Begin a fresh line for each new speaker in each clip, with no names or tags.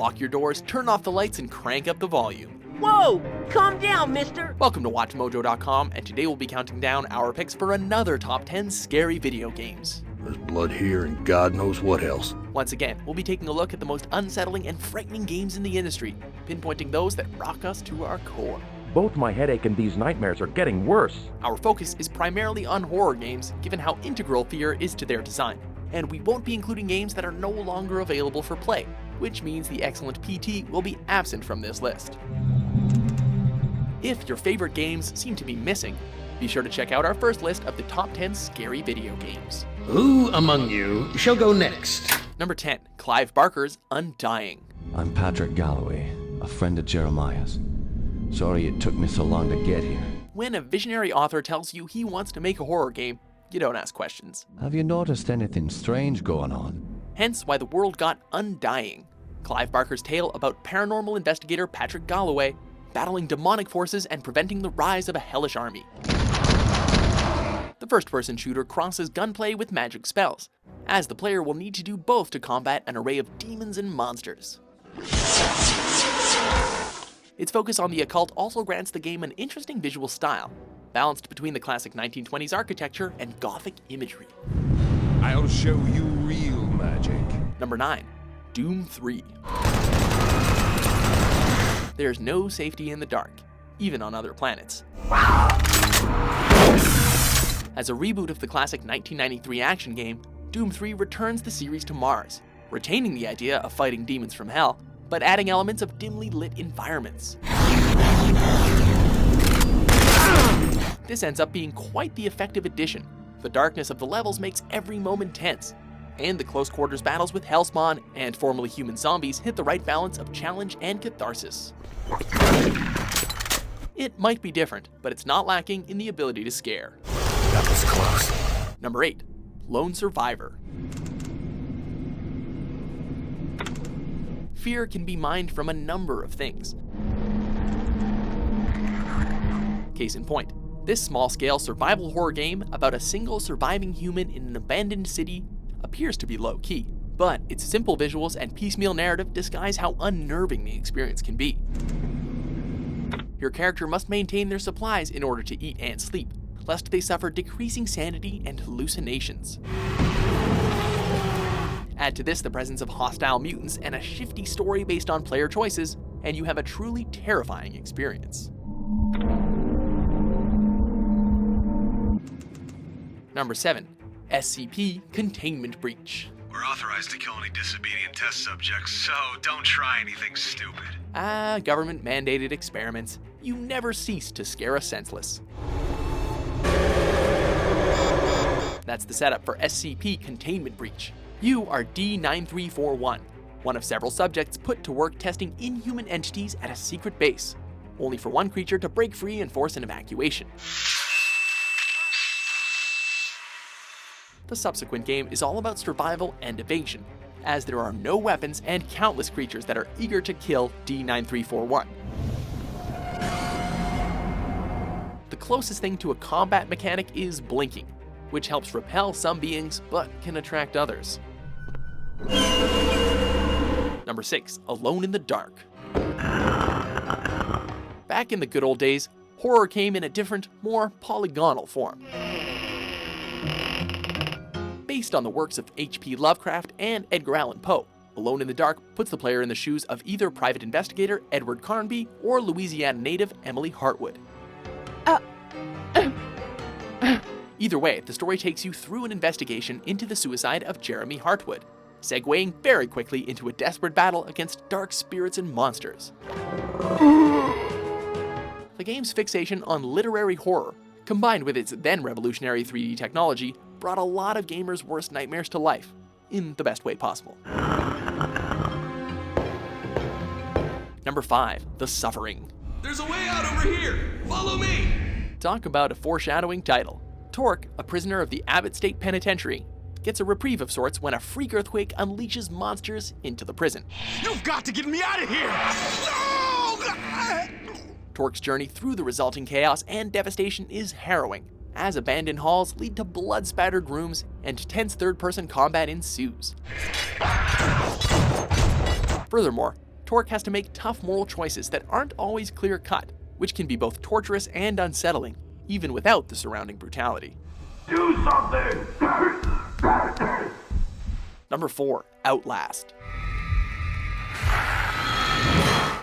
lock your doors, turn off the lights, and crank up the volume.
Whoa! Calm down, mister!
Welcome to WatchMojo.com, and today we'll be counting down our picks for another top 10 scary video games.
There's blood here and God knows what else.
Once again, we'll be taking a look at the most unsettling and frightening games in the industry, pinpointing those that rock us to our core.
Both my headache and these nightmares are getting worse.
Our focus is primarily on horror games, given how integral fear is to their design. And we won't be including games that are no longer available for play, which means the excellent PT will be absent from this list. If your favorite games seem to be missing, be sure to check out our first list of the top 10 scary video games.
Who among you shall go next?
Number 10, Clive Barker's Undying.
I'm Patrick Galloway, a friend of Jeremiah's. Sorry it took me so long to get here.
When a visionary author tells you he wants to make a horror game, you don't ask questions.
Have you noticed anything strange going on?
Hence why the world got Undying, Clive Barker's tale about paranormal investigator Patrick Galloway battling demonic forces and preventing the rise of a hellish army. The first-person shooter crosses gunplay with magic spells, as the player will need to do both to combat an array of demons and monsters. Its focus on the occult also grants the game an interesting visual style, balanced between the classic 1920s architecture and gothic imagery.
I'll show you real magic.
Number 9, Dhoom III. There's no safety in the dark, even on other planets. As a reboot of the classic 1993 action game, Dhoom III returns the series to Mars, retaining the idea of fighting demons from hell, but adding elements of dimly lit environments. This ends up being quite the effective addition. The darkness of the levels makes every moment tense, and the close quarters battles with Hellspawn and formerly human zombies hit the right balance of challenge and catharsis. It might be different, but it's not lacking in the ability to scare.
That was close.
Number 8, Lone Survivor. Fear can be mined from a number of things. Case in point, this small-scale survival horror game about a single surviving human in an abandoned city appears to be low-key, but its simple visuals and piecemeal narrative disguise how unnerving the experience can be. Your character must maintain their supplies in order to eat and sleep, lest they suffer decreasing sanity and hallucinations. Add to this the presence of hostile mutants and a shifty story based on player choices, and you have a truly terrifying experience. Number 7, SCP Containment Breach.
We're authorized to kill any disobedient test subjects, so don't try anything stupid.
Government-mandated experiments. You never cease to scare us senseless. That's the setup for SCP Containment Breach. You are D9341, one of several subjects put to work testing inhuman entities at a secret base, only for one creature to break free and force an evacuation. The subsequent game is all about survival and evasion, as there are no weapons and countless creatures that are eager to kill D9341. The closest thing to a combat mechanic is blinking, which helps repel some beings but can attract others. Number 6, Alone in the Dark. Back in the good old days, horror came in a different, more polygonal form. Based on the works of H.P. Lovecraft and Edgar Allan Poe, Alone in the Dark puts the player in the shoes of either private investigator Edward Carnby or Louisiana native Emily Hartwood. Either way, the story takes you through an investigation into the suicide of Jeremy Hartwood, segueing very quickly into a desperate battle against dark spirits and monsters. The game's fixation on literary horror, combined with its then revolutionary 3D technology, brought a lot of gamers' worst nightmares to life, in the best way possible. Number 5, The Suffering.
There's a way out over here! Follow me!
Talk about a foreshadowing title. Torx, a prisoner of the Abbott State Penitentiary, gets a reprieve of sorts when a freak earthquake unleashes monsters into the prison.
You've got to get me out of here! No!
Torx's journey through the resulting chaos and devastation is harrowing, as abandoned halls lead to blood-spattered rooms and tense third-person combat ensues. Furthermore, Torx has to make tough moral choices that aren't always clear-cut, which can be both torturous and unsettling, even without the surrounding brutality.
Do something!
Number 4. Outlast.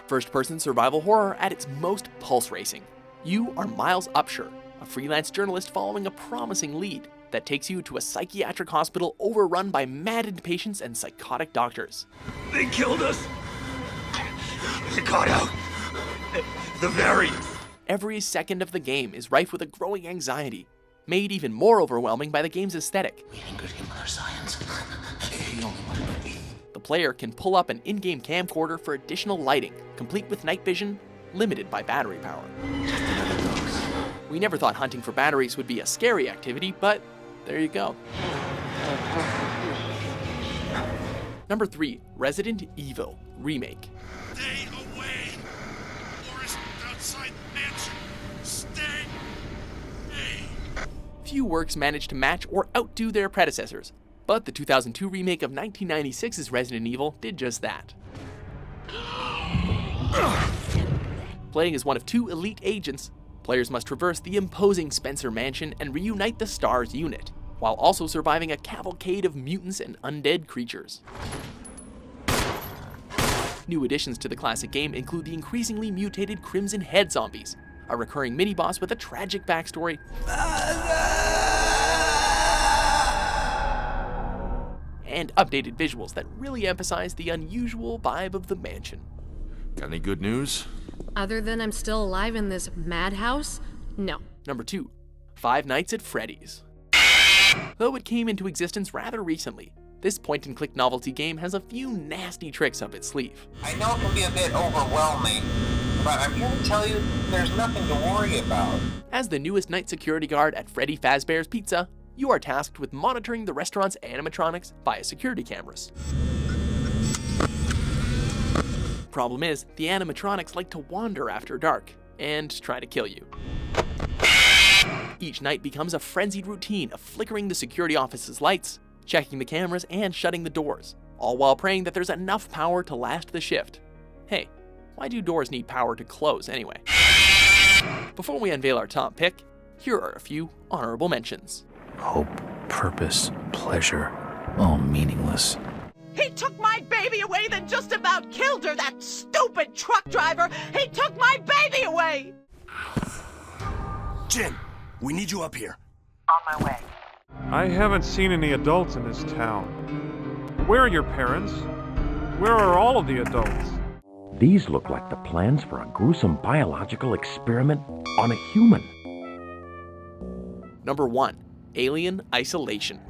First-person survival horror at its most pulse-racing. You are Miles Upshur, a freelance journalist following a promising lead that takes you to a psychiatric hospital overrun by maddened patients and psychotic doctors.
They killed us! They got out! The variants!
Every second of the game is rife with a growing anxiety, made even more overwhelming by the game's aesthetic.
We ain't good human science.
The player can pull up an in-game camcorder for additional lighting, complete with night vision, limited by battery power. We never thought hunting for batteries would be a scary activity, but there you go. Number 3. Resident Evil Remake.
Stay away! Forest outside mansion. Stay away!
Few works managed to match or outdo their predecessors, but the 2002 remake of 1996's Resident Evil did just that. Playing as one of 2 elite agents, players must traverse the imposing Spencer Mansion and reunite the STARS unit, while also surviving a cavalcade of mutants and undead creatures. New additions to the classic game include the increasingly mutated Crimson Head zombies, a recurring mini-boss with a tragic backstory, and updated visuals that really emphasize the unusual vibe of the mansion.
Got any good news?
Other than I'm still alive in this madhouse? No.
Number 2. Five Nights at Freddy's. Though it came into existence rather recently, this point-and-click novelty game has a few nasty tricks up its sleeve.
I know it can be a bit overwhelming, but I'm here to tell you there's nothing to worry about.
As the newest night security guard at Freddy Fazbear's Pizza, you are tasked with monitoring the restaurant's animatronics via security cameras. Problem is, the animatronics like to wander after dark and try to kill you. Each night becomes a frenzied routine of flickering the security office's lights, checking the cameras, and shutting the doors, all while praying that there's enough power to last the shift. Hey, why do doors need power to close anyway? Before we unveil our top pick, here are a few honorable mentions.
Hope, purpose, pleasure, all meaningless.
He took my baby away, then just about killed her, that stupid truck driver! He took my baby away!
Jen, we need you up here.
On my way.
I haven't seen any adults in this town. Where are your parents? Where are all of the adults?
These look like the plans for a gruesome biological experiment on a human.
Number 1. Alien Isolation.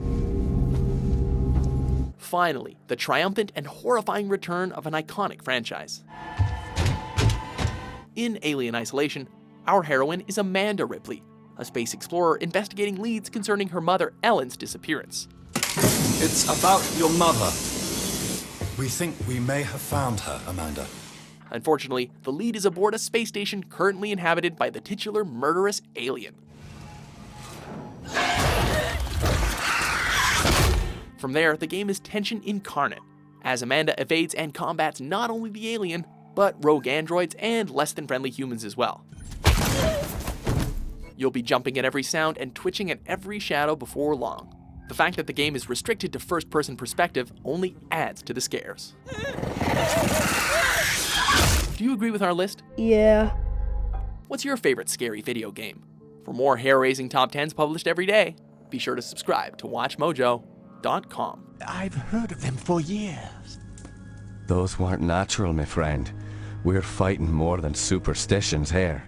Finally, the triumphant and horrifying return of an iconic franchise. In Alien Isolation, our heroine is Amanda Ripley, a space explorer investigating leads concerning her mother Ellen's disappearance.
It's about your mother. We think we may have found her, Amanda.
Unfortunately, the lead is aboard a space station currently inhabited by the titular murderous alien. From there, the game is tension incarnate, as Amanda evades and combats not only the alien, but rogue androids and less than friendly humans as well. You'll be jumping at every sound and twitching at every shadow before long. The fact that the game is restricted to first-person perspective only adds to the scares. Do you agree with our list?
Yeah.
What's your favorite scary video game? For more hair-raising top 10s published every day, be sure to subscribe to WatchMojo.com.
I've heard of them for years.
Those weren't natural, my friend. We're fighting more than superstitions here.